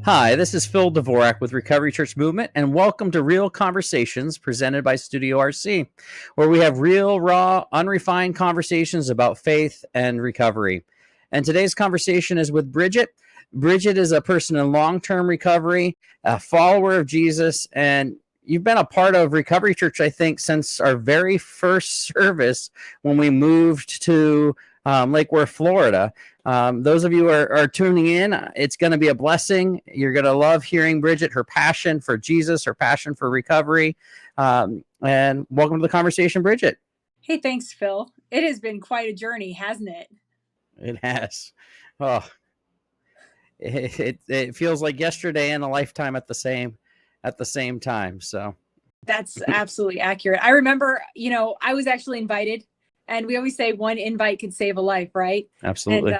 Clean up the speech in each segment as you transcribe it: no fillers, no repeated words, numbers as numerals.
Hi, this is Phil Dvorak with Recovery Church Movement, and welcome to Real Conversations presented by Studio RC, where we have real, raw, unrefined conversations about faith and recovery. And today's conversation is with Bridget. Bridget is a person in long-term recovery, a follower of Jesus, and you've been a part of Recovery Church, I think, since our very first service when we moved to Lake Worth, Florida. Those of you are tuning in, it's going to be a blessing. You're going to love hearing Bridget, her passion for Jesus, her passion for recovery. And welcome to the conversation, Bridget. Hey, thanks, Phil. It has been quite a journey, hasn't it? It has. Oh, it feels like yesterday and a lifetime at the same time. So that's absolutely accurate. I remember, I was actually invited, and we always say one invite could save a life, right? Absolutely.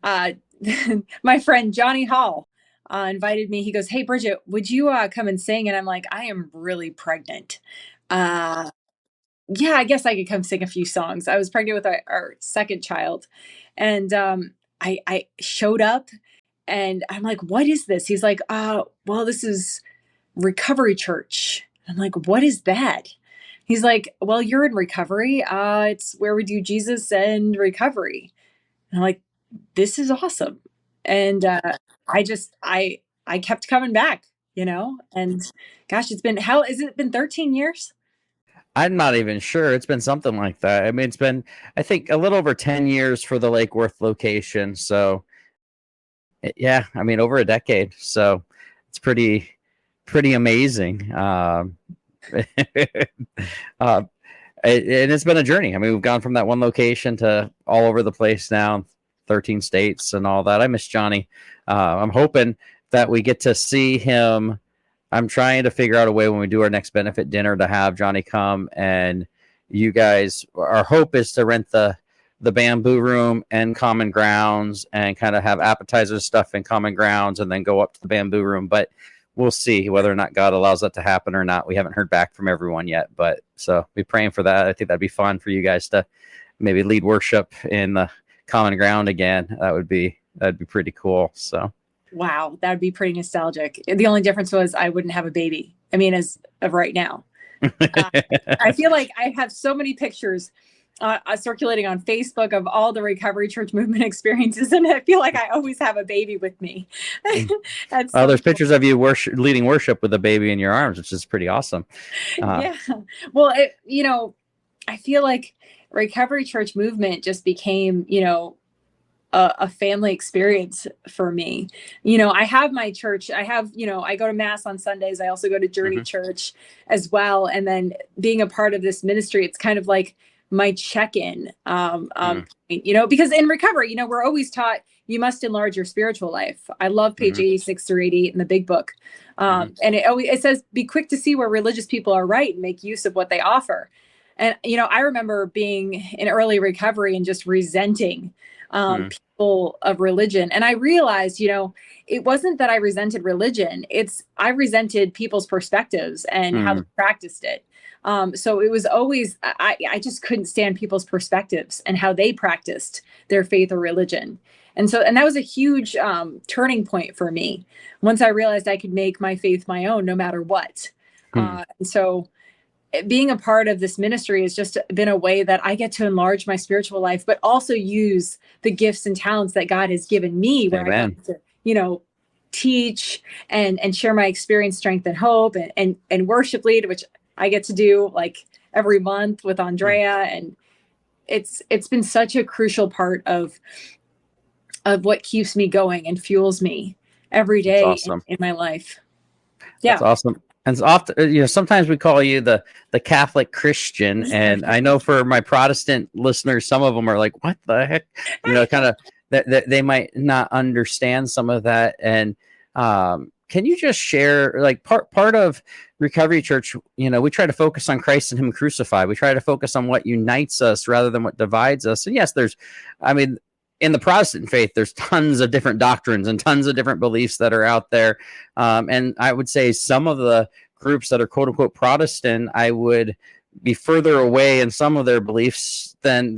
And my friend Johnny Hall invited me. He goes, "Hey, Bridget, would you come and sing?" And I'm like, "I am really pregnant. Yeah, I guess I could come sing a few songs." I was pregnant with our second child, and I showed up, and I'm like, "What is this?" He's like, "Well, this is Recovery Church." I'm like, "What is that?" He's like, "Well, you're in recovery. It's where we do Jesus and recovery." And I'm like, "This is awesome." And I kept coming back, and gosh, has it been 13 years? I'm not even sure. It's been something like that. I mean, it's been, I think, a little over 10 years for the Lake Worth location. So, yeah, I mean, over a decade. So it's pretty amazing. And it's been a journey. I mean, we've gone from that one location to all over the place now, 13 states and all that. I miss Johnny. I'm hoping that we get to see him. I'm trying to figure out a way when we do our next benefit dinner to have Johnny come, and you guys, our hope is to rent the bamboo room and common grounds and kind of have appetizers stuff in common grounds and then go up to the bamboo room. But we'll see whether or not God allows that to happen or not. We haven't heard back from everyone yet, but so be praying for that. I think that'd be fun for you guys to maybe lead worship in the common ground again. That'd be pretty cool. So Wow, that would be pretty nostalgic. The only difference was I wouldn't have a baby. I mean, as of right now. I feel like I have so many pictures circulating on Facebook of all the Recovery Church Movement experiences, and I feel like I always have a baby with me. There's cool. Pictures of you leading worship with a baby in your arms, which is pretty awesome. Yeah. Well, I feel like Recovery Church Movement just became, a family experience for me. I have my church. I go to mass on Sundays. I also go to Journey Church as well. And then being a part of this ministry, it's kind of like my check-in, because in recovery, we're always taught you must enlarge your spiritual life. I love page 86 through 88 in the big book. And it says, be quick to see where religious people are right and make use of what they offer. And, I remember being in early recovery and just resenting people of religion. And I realized, it wasn't that I resented religion. I resented people's perspectives and how they practiced it. So it was always, I just couldn't stand people's perspectives and how they practiced their faith or religion. And that was a huge turning point for me once I realized I could make my faith my own no matter what. And so being a part of this ministry has just been a way that I get to enlarge my spiritual life, but also use the gifts and talents that God has given me, where I get to, teach and share my experience, strength, and hope, and worship lead, which I get to do like every month with Andrea. And it's been such a crucial part of what keeps me going and fuels me every day in my life. Yeah. That's awesome. And it's often, sometimes we call you the Catholic Christian. And I know for my Protestant listeners, some of them are like, what the heck? Kind of that they might not understand some of that. And can you just share, like, part of Recovery Church, we try to focus on Christ and Him crucified. We try to focus on what unites us rather than what divides us. And yes, in the Protestant faith, there's tons of different doctrines and tons of different beliefs that are out there. And I would say some of the groups that are quote unquote Protestant, I would be further away in some of their beliefs than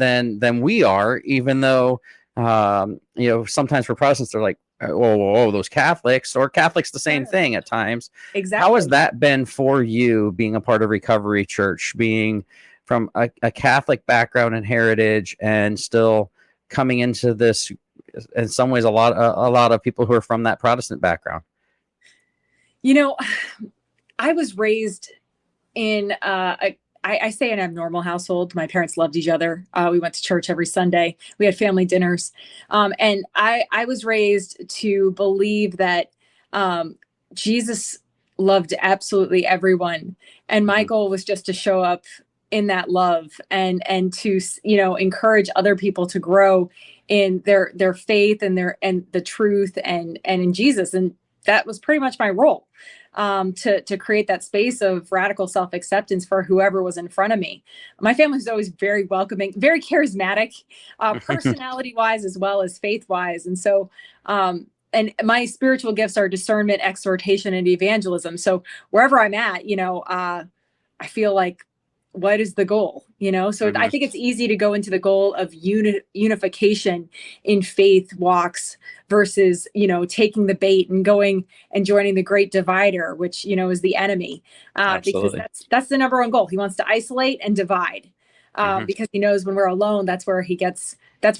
we are, even though, sometimes for Protestants, they're like, those Catholics, or Catholics the same Sure. thing at times. How has Exactly. that been for you, being a part of Recovery Church, being from a Catholic background and heritage, and still coming into this, in some ways, a lot of people who are from that Protestant background? You know, I was raised in I say an abnormal household. My parents loved each other. We went to church every Sunday. We had family dinners, and I was raised to believe that Jesus loved absolutely everyone, and my Mhm. goal was just to show up in that love and to encourage other people to grow in their faith and the truth and in Jesus, and that was pretty much my role, to create that space of radical self acceptance for whoever was in front of me. My family was always very welcoming, very charismatic, personality wise as well as faith wise, and so. And my spiritual gifts are discernment, exhortation, and evangelism. So wherever I'm at, I feel like, what is the goal? So I Mhm. think it's easy to go into the goal of unification in faith walks versus taking the bait and going and joining the great divider, which is the enemy, because Absolutely. that's the number one goal. He wants to isolate and divide, Mhm. because he knows when we're alone, that's where he gets us. That's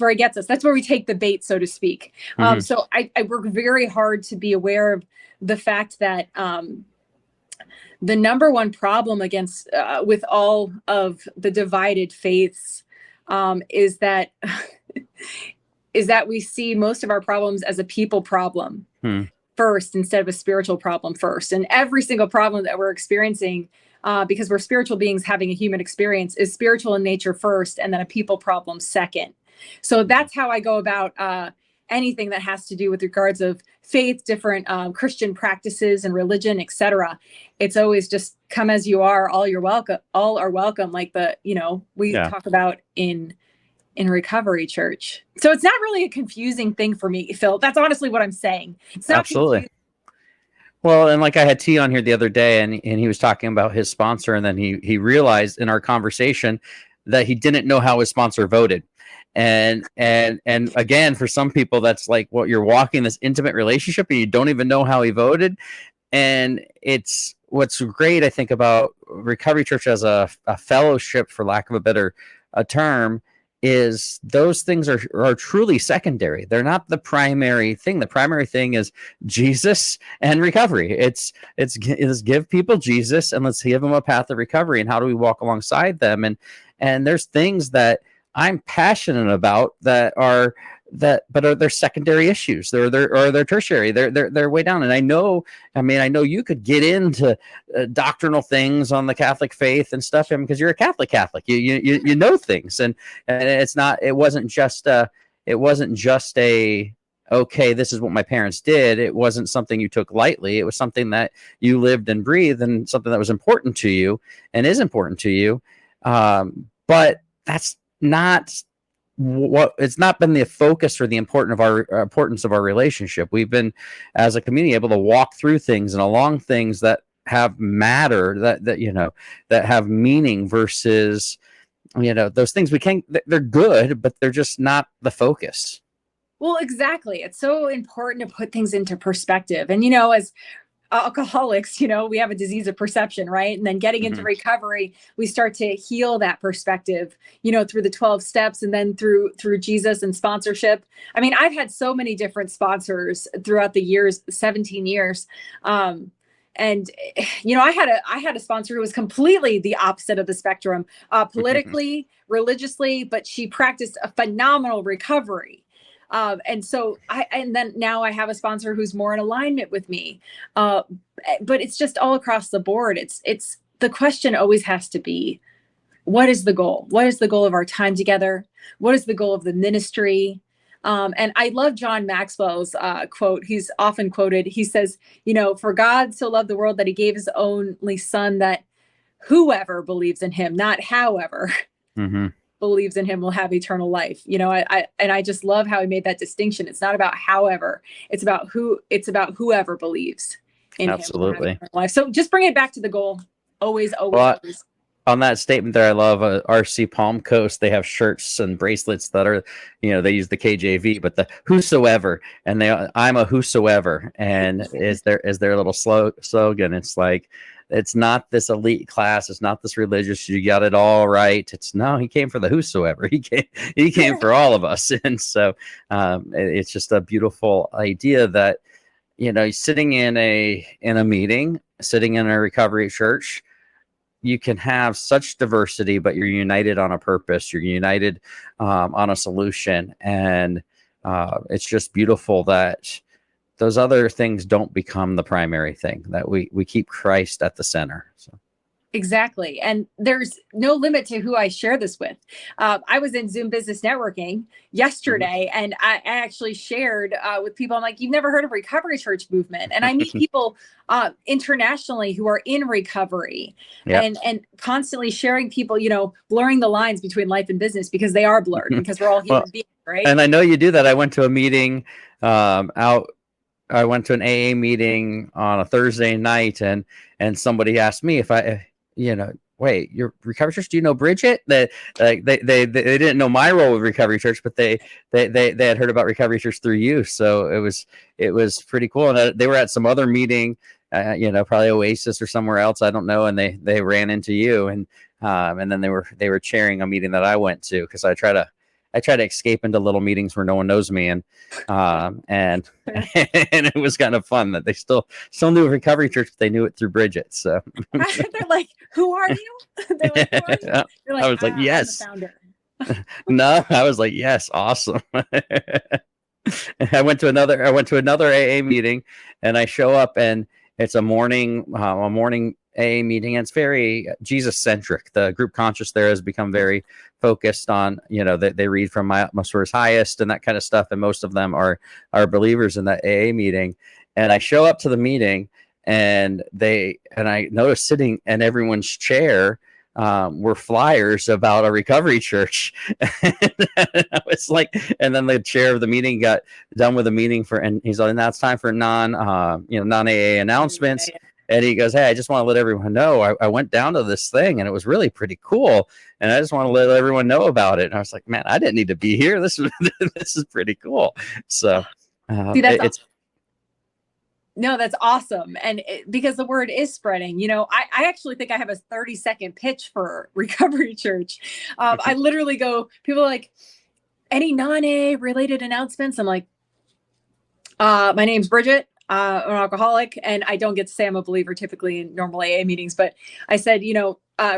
where we take the bait, so to speak. Mhm. So I work very hard to be aware of the fact that the number one problem against with all of the divided faiths, is that is that we see most of our problems as a people problem Mhm. first instead of a spiritual problem first. And every single problem that we're experiencing, because we're spiritual beings having a human experience, is spiritual in nature first, and then a people problem second. So Mhm. that's how I go about anything that has to do with regards of faith, different Christian practices and religion, etc. It's always just come as you are. All you're welcome. All are welcome. Like we Yeah, talk about in Recovery Church. So it's not really a confusing thing for me, Phil. That's honestly what I'm saying. It's not absolutely. confusing. Well, and like I had T on here the other day, and he was talking about his sponsor, and then he realized in our conversation that he didn't know how his sponsor voted. And again, for some people, that's like what you're walking this intimate relationship, and you don't even know how he voted. And it's what's great, I think, about Recovery Church as a fellowship, for lack of a better term, is those things are truly secondary. They're not the primary thing. The primary thing is Jesus and recovery. It's give people Jesus, and let's give them a path of recovery, and how do we walk alongside them. And there's things that I'm passionate about but they're secondary issues. They're tertiary. They're way down. And I know you could get into doctrinal things on the Catholic faith and stuff, because you're a Catholic. You know things, and it wasn't just a okay, this is what my parents did. It wasn't something you took lightly. It was something that you lived and breathed, and something that was important to you and is important to you. But that's not what it's not been the focus or the importance of our relationship. We've been, as a community, able to walk through things and along things that have matter, that have meaning, versus those things we can they're good, but they're just not the focus. Well, exactly. It's so important to put things into perspective. And, as alcoholics, we have a disease of perception, right? And then getting into Mm-hmm. recovery, we start to heal that perspective, through the 12 steps and then through Jesus and sponsorship. I mean, I've had so many different sponsors throughout the years, 17 years. And I had a sponsor who was completely the opposite of the spectrum, politically, religiously, but she practiced a phenomenal recovery. And then now I have a sponsor who's more in alignment with me. But it's just all across the board. It's the question always has to be, what is the goal? What is the goal of our time together? What is the goal of the ministry? And I love John Maxwell's quote. He's often quoted. He says, for God so loved the world that he gave his only son, that whoever believes in him, not however, Mm-hmm. believes in him will have eternal life. I just love how he made that distinction. It's not about however, it's about whoever believes in him will have Absolutely. eternal life. So just bring it back to the goal. Always, always, Well, always. on that statement there, I love RC Palm Coast. They have shirts and bracelets that are, they use the KJV, but the whosoever, and I'm a whosoever, and is their little slogan. It's like, it's not this elite class. It's not this religious. You got it all right. No, he came for the whosoever. He came for all of us. And so it's just a beautiful idea that, sitting in a meeting, sitting in a recovery church, you can have such diversity, but you're united on a purpose. You're united on a solution. And it's just beautiful that those other things don't become the primary thing, that we keep Christ at the center. So. Exactly. And there's no limit to who I share this with. I was in Zoom Business Networking yesterday, and I actually shared with people, I'm like, you've never heard of Recovery Church movement. And I meet people internationally who are in recovery. Yep. and constantly sharing people, blurring the lines between life and business, because they are blurred, because we're all human beings, right? And I know you do that. I went to a meeting I went to an AA meeting on a Thursday night, and somebody asked me if wait, your recovery church, do you know Bridget? They didn't know my role with recovery church, but they had heard about recovery church through you. So it was pretty cool. And they were at some other meeting, probably Oasis or somewhere else, I don't know. And they ran into you, and then they were chairing a meeting that I went to, because I try to escape into little meetings where no one knows me, and and it was kind of fun that they still knew Recovery Church, but they knew it through Bridget. So they're like, "Who are you?" They're like, "Who are you?" You're like, I was like, "Yes." I'm the founder. No, I was like, "Yes, awesome." I went to another AA meeting, and I show up, and it's a morning AA meeting, and it's very Jesus centric. The group conscious there has become very focused on, they read from My Utmost for His Highest and that kind of stuff, and most of them are believers in that AA meeting. And I show up to the meeting, and I noticed sitting in everyone's chair were flyers about a recovery church. And I was like, and then the chair of the meeting got done with the meeting and he's like, now it's time for non AA announcements. Yeah. And he goes, "Hey, I just want to let everyone know I went down to this thing, and it was really pretty cool, and I just want to let everyone know about it." And I was like, "Man, I didn't need to be here. This is pretty cool." So See, that's awesome. And because the word is spreading, I actually think I have a 30-second pitch for Recovery Church. I literally go, people are like, "Any non-AA related announcements?" I'm like, my name's Bridget. I'm an alcoholic, and I don't get to say I'm a believer typically in normal AA meetings, but I said,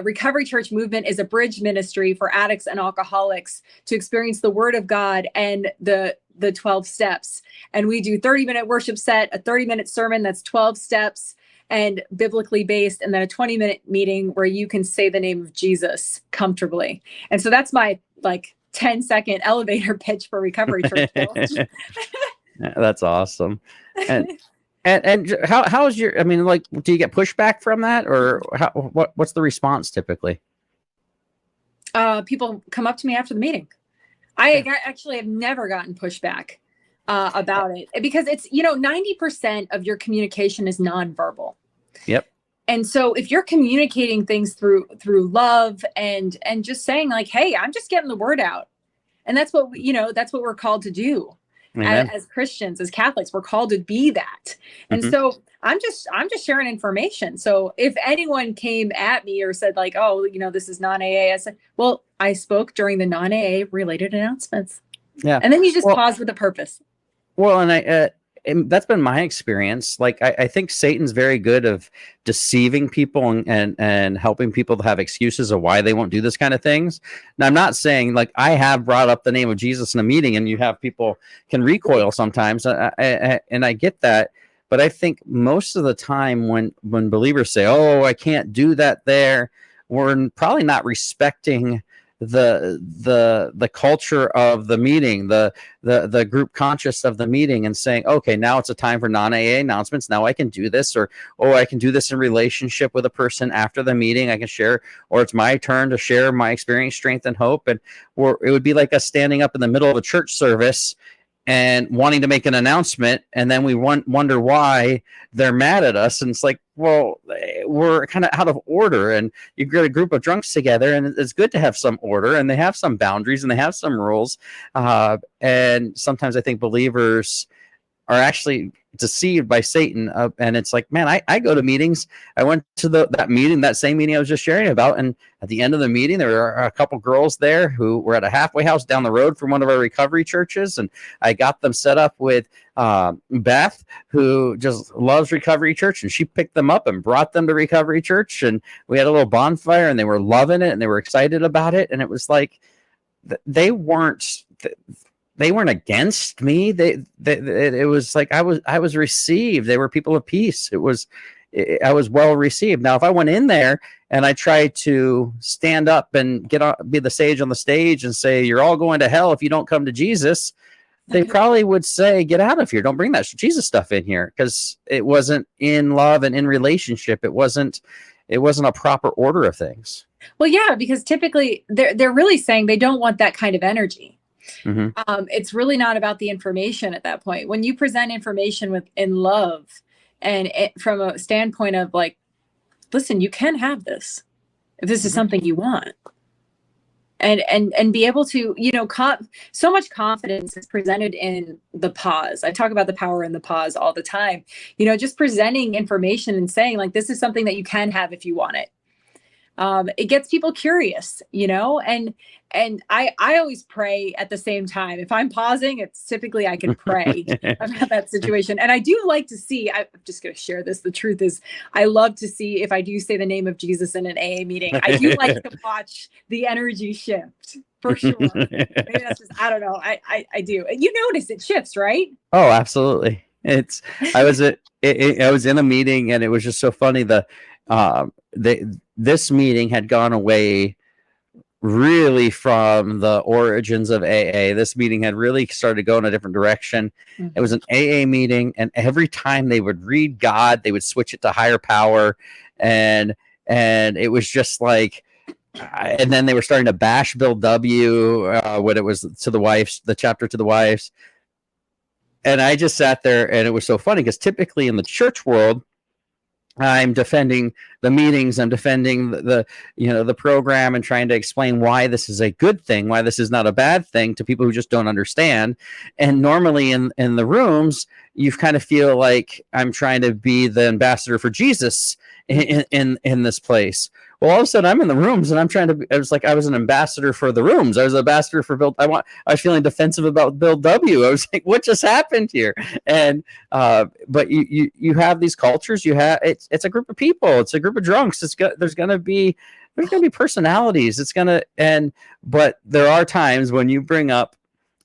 Recovery Church movement is a bridge ministry for addicts and alcoholics to experience the Word of God and the 12 steps. And we do 30-minute worship set, a 30-minute sermon that's 12 steps and biblically based, and then a 20-minute meeting where you can say the name of Jesus comfortably. And so that's my 10-second elevator pitch for Recovery Church. That's awesome. And how is your, do you get pushback from that, or what's the response typically? People come up to me after the meeting. I actually have never gotten pushback about it, because it's, 90% of your communication is nonverbal. Yep. And so if you're communicating things through love and just saying like, "Hey, I'm just getting the word out," and that's what we're called to do. As Christians, as Catholics, we're called to be that. And so I'm just sharing information. So if anyone came at me or said like, "Oh, this is non-AA," I said, "Well, I spoke during the non-AA related announcements." Yeah. And then you just pause with a purpose. Well, and that's been my experience. Like, I think Satan's very good of deceiving people and helping people to have excuses of why they won't do this kind of things. Now, I'm not saying, like, I have brought up the name of Jesus in a meeting, and you have people can recoil sometimes, and I get that. But I think most of the time when believers say, "Oh, I can't do that there," we're probably not respecting the culture of the meeting, the group conscious of the meeting, and saying, "Okay, now it's a time for non-AA announcements. Now I can do this," or I can do this in relationship with a person after the meeting. I can share, or it's my turn to share my experience, strength, and hope. And or it would be like us standing up in the middle of a church service and wanting to make an announcement, and then we wonder why they're mad at us. And it's like, well, were kind of out of order, and you get a group of drunks together, and it's good to have some order, and they have some boundaries, and they have some rules. And sometimes I think believers are actually deceived by Satan. And it's like, man, I go to meetings. I went to that same meeting I was just sharing about. And at the end of the meeting, there were a couple girls there who were at a halfway house down the road from one of our recovery churches. And I got them set up with Beth, who just loves Recovery Church. And she picked them up and brought them to Recovery Church. And we had a little bonfire, and they were loving it, and they were excited about it. And it was like, they weren't against me. It was like I was received. They were people of peace. I was well received. Now, if I went in there and I tried to stand up and be the sage on the stage and say, you're all going to hell if you don't come to Jesus, they probably would say, get out of here. Don't bring that Jesus stuff in here, because it wasn't in love and in relationship. It wasn't a proper order of things. Well, yeah, because typically they're really saying they don't want that kind of energy. Mm-hmm. It's really not about the information at that point. When you present information in love, and from a standpoint of like, listen, you can have this if this is something you want, and be able to, so much confidence is presented in the pause. I talk about the power in the pause all the time. Just presenting information and saying like, this is something that you can have if you want it. It gets people curious, and I always pray at the same time. If I'm pausing, it's typically I can pray about that situation. And I do like to see, I'm just going to share this. The truth is, I love to see if I do say the name of Jesus in an AA meeting. I do like to watch the energy shift, for sure. Maybe that's just, I don't know. I do. You notice it shifts, right? Oh, absolutely. I was in a meeting, and it was just so funny. This meeting had gone away really from the origins of AA. This meeting had really started to go in a different direction. Mm-hmm. It was an AA meeting, and every time they would read God, they would switch it to higher power, and it was just like, and then they were starting to bash Bill W. When it was to the wives, the chapter to the wives, and I just sat there, and it was so funny because typically in the church world, I'm defending the meetings. I'm defending the program, and trying to explain why this is a good thing, why this is not a bad thing to people who just don't understand. And normally in the rooms, you kind of feel like I'm trying to be the ambassador for Jesus in this place. Well, all of a sudden I'm in the rooms, and I was an ambassador for the rooms. I was an ambassador for Bill. I was feeling defensive about Bill W. I was like, what just happened here? And but you have these cultures. It's a group of people. It's a group of drunks. There's gonna be personalities. But there are times when you bring up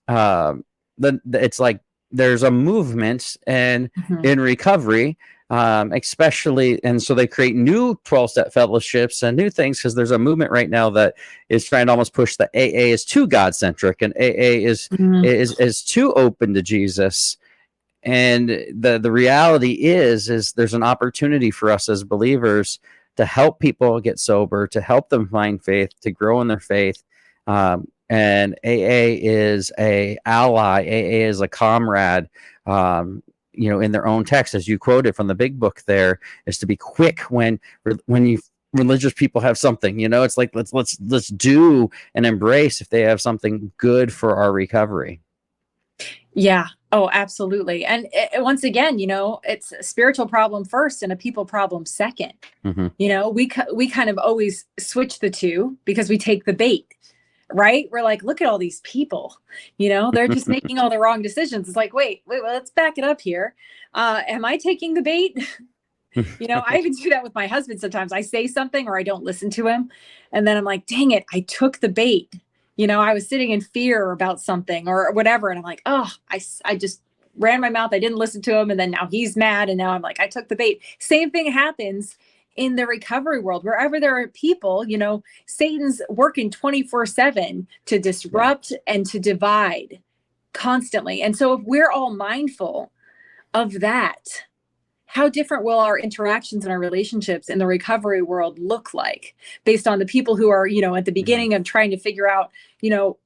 it's like there's a movement and in recovery. Especially, and so they create new 12-step fellowships and new things, because there's a movement right now that is trying to almost push the AA is too God-centric, and AA is too open to Jesus. And the reality is there's an opportunity for us as believers to help people get sober, to help them find faith, to grow in their faith. And AA is a ally. AA is a comrade. In their own text, as you quoted from the big book, there is to be quick when religious people have something. It's like let's do and embrace if they have something good for our recovery. Yeah. Oh, absolutely. And once again, it's a spiritual problem first and a people problem second. Mm-hmm. We kind of always switch the two because we take the bait. Right? We're like, look at all these people, they're just making all the wrong decisions. It's like, wait, well, let's back it up here. Am I taking the bait? I even do that with my husband. Sometimes I say something or I don't listen to him. And then I'm like, dang it, I took the bait. I was sitting in fear about something or whatever. And I'm like, oh, I just ran my mouth. I didn't listen to him. And then now he's mad. And now I'm like, I took the bait. Same thing happens in the recovery world. Wherever there are people, Satan's working 24/7 to disrupt and to divide constantly. And so if we're all mindful of that, how different will our interactions and our relationships in the recovery world look like, based on the people who are, at the beginning of trying to figure out,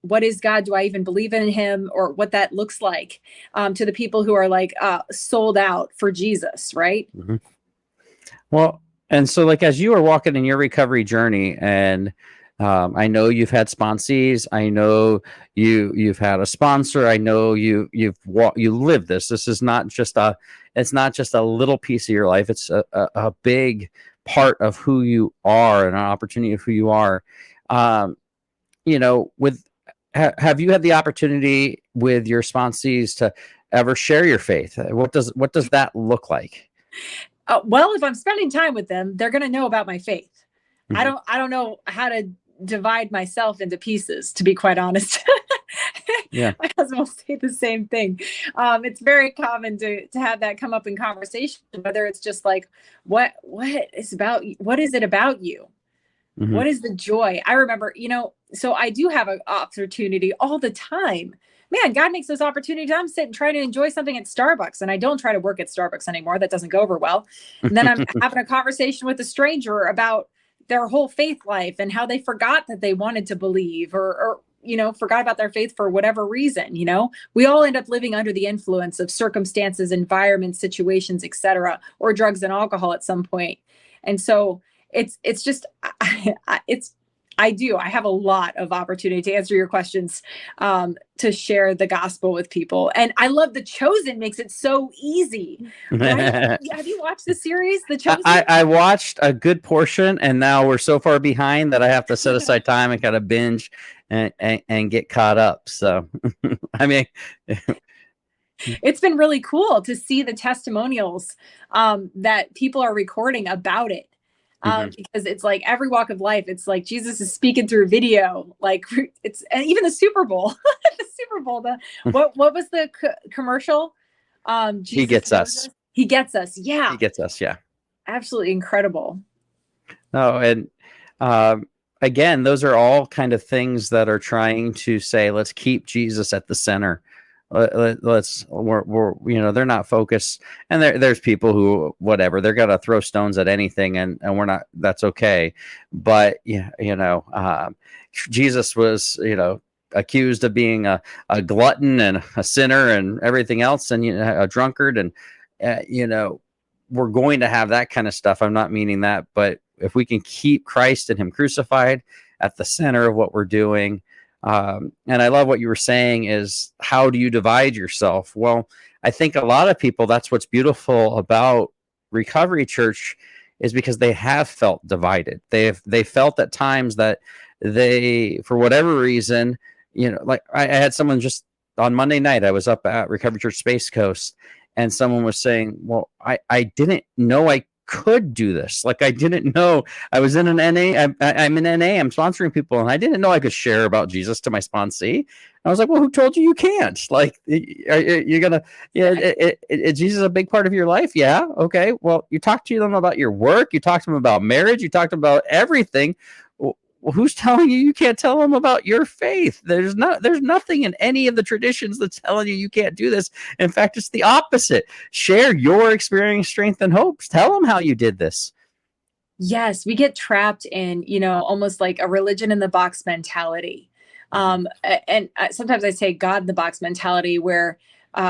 what is God? Do I even believe in him, or what that looks like, to the people who are like sold out for Jesus, right? Mm-hmm. Well, And so, like, as you are walking in your recovery journey, and I know you've had sponsees, I know you've had a sponsor, I know you live this. This is not just it's not just a little piece of your life. It's a big part of who you are and an opportunity of who you are. Um, with have you had the opportunity with your sponsees to ever share your faith? What does that look like? Well, if I'm spending time with them, they're going to know about my faith. Mhm. I don't know how to divide myself into pieces, to be quite honest. Yeah. My husband will say the same thing. It's very common to have that come up in conversation, whether it's just like, what is it about you? Hmm. What is the joy? I remember, so I do have an opportunity all the time. Man, God makes those opportunities. I'm sitting trying to enjoy something at Starbucks, and I don't try to work at Starbucks anymore. That doesn't go over well. And then I'm having a conversation with a stranger about their whole faith life and how they forgot that they wanted to believe, or forgot about their faith for whatever reason. We all end up living under the influence of circumstances, environments, situations, etc., or drugs and alcohol at some point. And so it's just I have a lot of opportunity to answer your questions, to share the gospel with people. And I love The Chosen makes it so easy, right? Have you watched the series, The Chosen? I watched a good portion, and now we're so far behind that I have to set aside time and kind of binge and get caught up. So, I mean, It's been really cool to see the testimonials, that people are recording about it. mhm. Because it's like every walk of life, it's like Jesus is speaking through video, like it's, and even the Super Bowl, the Super Bowl, what was the commercial? He Jesus gets knows us. us. He gets us. Yeah, He gets us. Yeah. absolutely incredible. No, and um, again, those are all kind of things that are trying to say, let's keep Jesus at the center. Let's they're not focused, and there's people who whatever they're gonna throw stones at anything, and we're not. That's okay, but yeah, Jesus was accused of being a glutton and a sinner and everything else, and a drunkard, and we're going to have that kind of stuff. I'm not meaning that, but if we can keep Christ and Him crucified at the center of what we're doing, and I love what you were saying is, how do you divide yourself? Well, I think a lot of people, that's what's beautiful about Recovery Church, is because they have felt divided. They felt at times that they, for whatever reason, like I had someone just on Monday night, I was up at Recovery Church Space Coast, and someone was saying, well, I didn't know I could do this. Like, I didn't know I was in an NA. I'm in NA. I'm sponsoring people, and I didn't know I could share about Jesus to my sponsee. I was like, well, who told you you can't? Like, you're gonna, yeah, Jesus is a big part of your life. Yeah, okay. Well, you talk to them about your work. You talk to them about marriage. You talk to them about everything. Well, who's telling you can't tell them about your faith? There's nothing in any of the traditions that's telling you can't do this. In fact, it's the opposite. Share your experience, strength, and hopes. Tell them how you did this. Yes, we get trapped in, almost like a religion in the box mentality. And sometimes I say God in the box mentality, where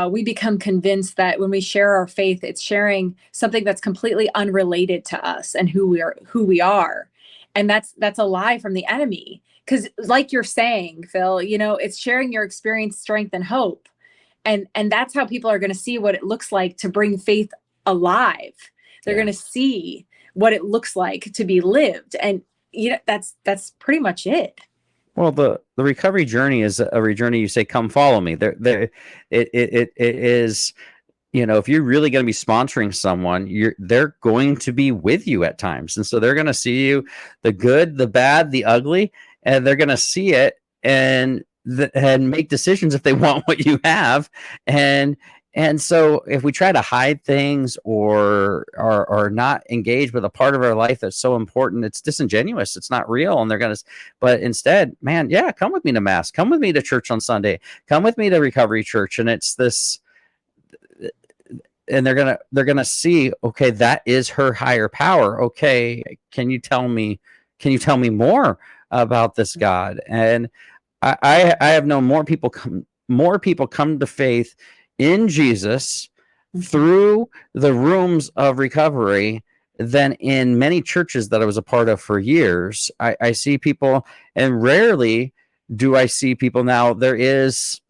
we become convinced that when we share our faith, it's sharing something that's completely unrelated to us and who we are. And that's a lie from the enemy. Because like you're saying, Phil, it's sharing your experience, strength, and hope. And that's how people are going to see what it looks like to bring faith alive. They're Yeah. going to see what it looks like to be lived. And that's pretty much it. Well, the recovery journey is a journey. You say, "Come, follow me." It is. If you're really going to be sponsoring someone, they're going to be with you at times, and so they're going to see you, the good, the bad, the ugly, and they're going to see it and make decisions if they want what you have, and so if we try to hide things or not engage with a part of our life that's so important, it's disingenuous. It's not real, and they're going to. But instead, man, yeah, come with me to mass, come with me to church on Sunday, come with me to Recovery Church, and it's this. And they're gonna see, okay, that is her higher power. Okay, can you tell me more about this God? And I have known more people come to faith in Jesus through the rooms of recovery then in many churches that I was a part of for years, I see people, and rarely do I see people now. There is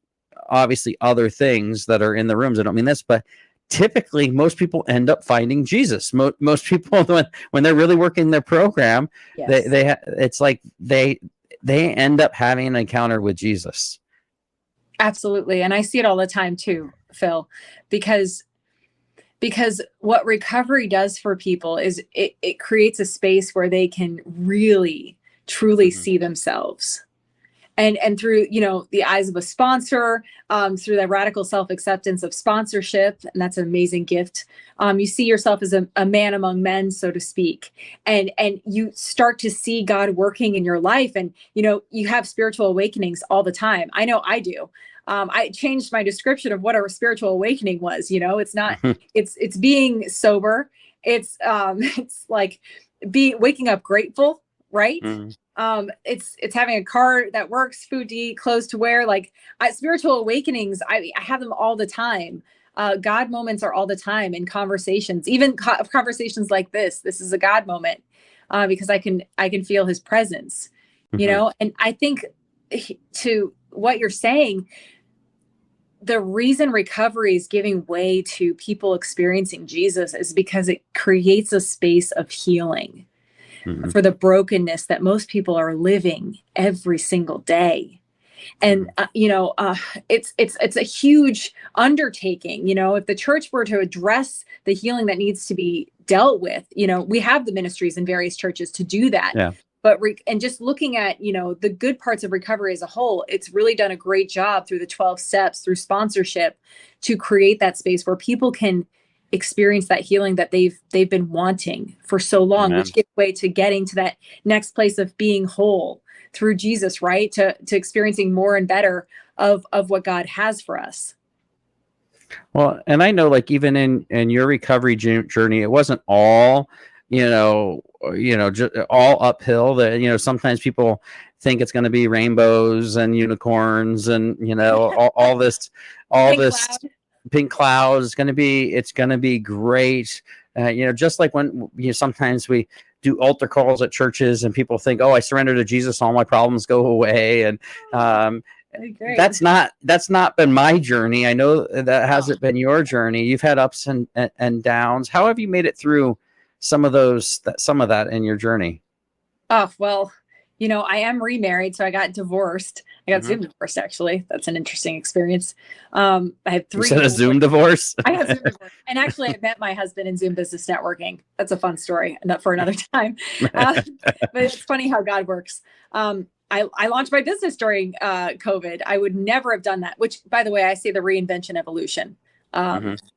obviously other things that are in the rooms. I don't mean this, but typically most people end up finding Jesus. Most people, when they're really working their program, Yes. it's like they end up having an encounter with Jesus. Absolutely. And I see it all the time too, Phil, because what recovery does for people is it creates a space where they can really truly see themselves, and through, the eyes of a sponsor, through the radical self-acceptance of sponsorship, and that's an amazing gift. You see yourself as a man among men, so to speak, and you start to see God working in your life, and you have spiritual awakenings all the time. I know I do. I changed my description of what a spiritual awakening was. It's not, it's being sober. It's like waking up grateful, right? It's having a car that works, food to eat, clothes to wear. Like spiritual awakenings, I have them all the time. God moments are all the time in conversations, even conversations like this. This is a God moment, because I can feel his presence, and I think to what you're saying, the reason recovery is giving way to people experiencing Jesus is because it creates a space of healing for the brokenness that most people are living every single day. And, it's a huge undertaking. If the church were to address the healing that needs to be dealt with, we have the ministries in various churches to do that. Yeah. But and just looking at, the good parts of recovery as a whole, it's really done a great job through the 12 steps, through sponsorship, to create that space where people can experience that healing that they've been wanting for so long. Amen. Which gives way to getting to that next place of being whole through Jesus, right? To experiencing more and better of what God has for us. Well, and I know, like, even in your recovery journey, it wasn't all, just all uphill. That, sometimes people think it's going to be rainbows and unicorns and all this pink cloud is going to be great. Just like when sometimes we do altar calls at churches and people think, oh, I surrender to Jesus, all my problems go away, and that's not been my journey. I know that hasn't been your journey. You've had ups and downs. How have you made it through some of that in your journey? Oh, well, I am remarried, so I got divorced. I got Zoom divorced, actually. That's an interesting experience. I had 3. You said a Zoom divorce? I got Zoom divorce. And actually, I met my husband in Zoom business networking. That's a fun story, not for another time. But it's funny how God works. I launched my business during COVID. I would never have done that, which, by the way, I see the reinvention evolution.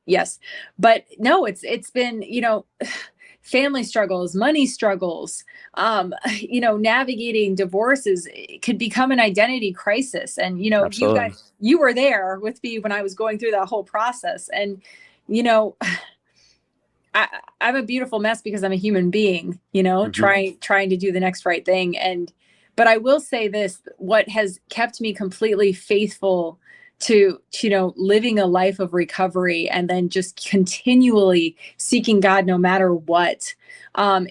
Yes. But no, it's been, family struggles, money struggles, navigating divorces. It could become an identity crisis. And, you were there with me when I was going through that whole process. And, I'm a beautiful mess because I'm a human being, trying to do the next right thing. But I will say this, what has kept me completely faithful to living a life of recovery and then just continually seeking God no matter what,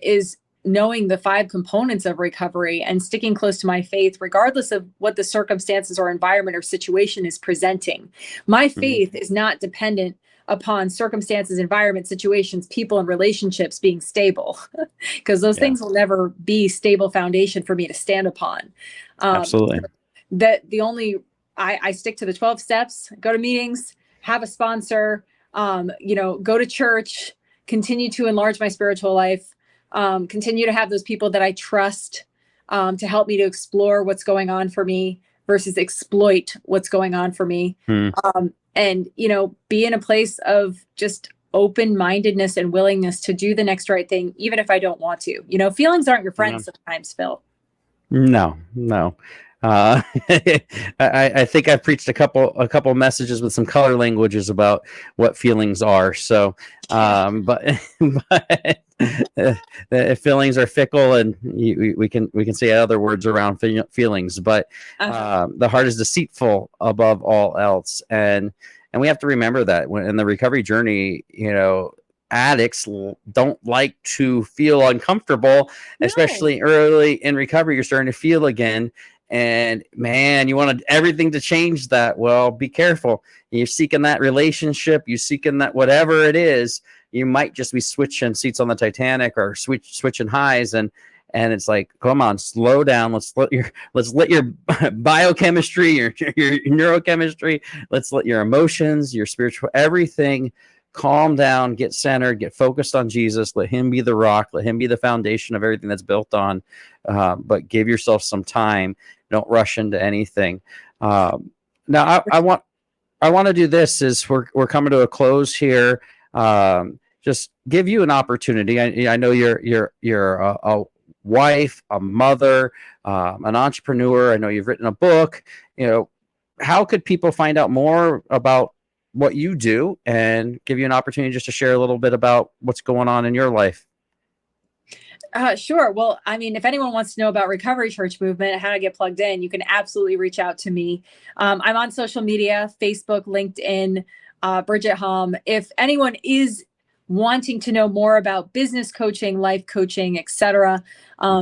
is knowing the 5 components of recovery and sticking close to my faith, regardless of what the circumstances or environment or situation is presenting. My faith is not dependent upon circumstances, environment, situations, people, and relationships being stable, because those things will never be stable foundation for me to stand upon. Absolutely. I stick to the 12 steps, go to meetings, have a sponsor, go to church, continue to enlarge my spiritual life, continue to have those people that I trust to help me to explore what's going on for me versus exploit what's going on for me. And, be in a place of just open-mindedness and willingness to do the next right thing, even if I don't want to. Feelings aren't your friends sometimes, Phil. No. I think I've preached a couple messages with some color languages about what feelings are. So, but feelings are fickle, and we can say other words around feelings. But the heart is deceitful above all else, and we have to remember that when in the recovery journey, addicts don't like to feel uncomfortable, No. especially early in recovery. You're starting to feel again. And man, you wanted everything to change that. Well, be careful. You're seeking that relationship, you're seeking that whatever it is, you might just be switching seats on the Titanic or switching highs, and it's like, come on, slow down. Let's let your biochemistry, your neurochemistry, let's let your emotions, your spiritual, everything calm down, get centered, get focused on Jesus. Let him be the rock. Let him be the foundation of everything that's built on. But give yourself some time. Don't rush into anything. Now, I want to do this. Is we're coming to a close here. Just give you an opportunity. I know you're a wife, a mother, an entrepreneur. I know you've written a book. How could people find out more about what you do and give you an opportunity just to share a little bit about what's going on in your life? Sure. Well, I mean, if anyone wants to know about Recovery Church Movement and how to get plugged in, you can absolutely reach out to me. I'm on social media, Facebook, LinkedIn, Bridget Hom. If anyone is wanting to know more about business coaching, life coaching, etc.,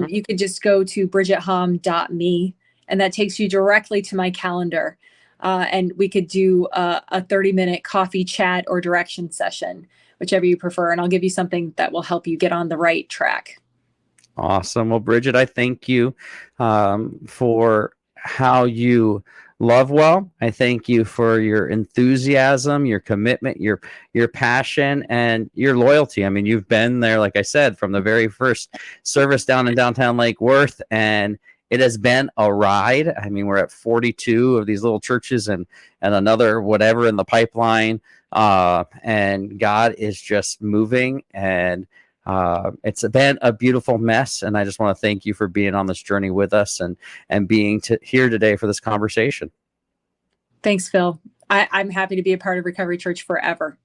you could just go to bridgethom.me, and that takes you directly to my calendar. And we could do a 30-minute coffee chat or direction session, whichever you prefer. And I'll give you something that will help you get on the right track. Awesome. Well, Bridget, I thank you for how you love well. I thank you for your enthusiasm, your commitment, your passion, and your loyalty. I mean, you've been there, like I said, from the very first service down in downtown Lake Worth, and it has been a ride. I mean, we're at 42 of these little churches and another whatever in the pipeline. And God is just moving, and it's been a beautiful mess. And I just want to thank you for being on this journey with us and being here today for this conversation. Thanks, Phil. I'm happy to be a part of Recovery Church forever.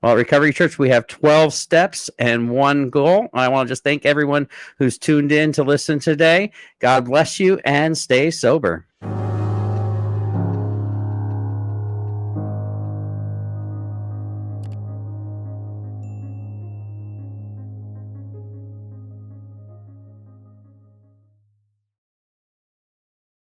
Well, at Recovery Church, we have 12 steps and one goal. I want to just thank everyone who's tuned in to listen today. God bless you and stay sober.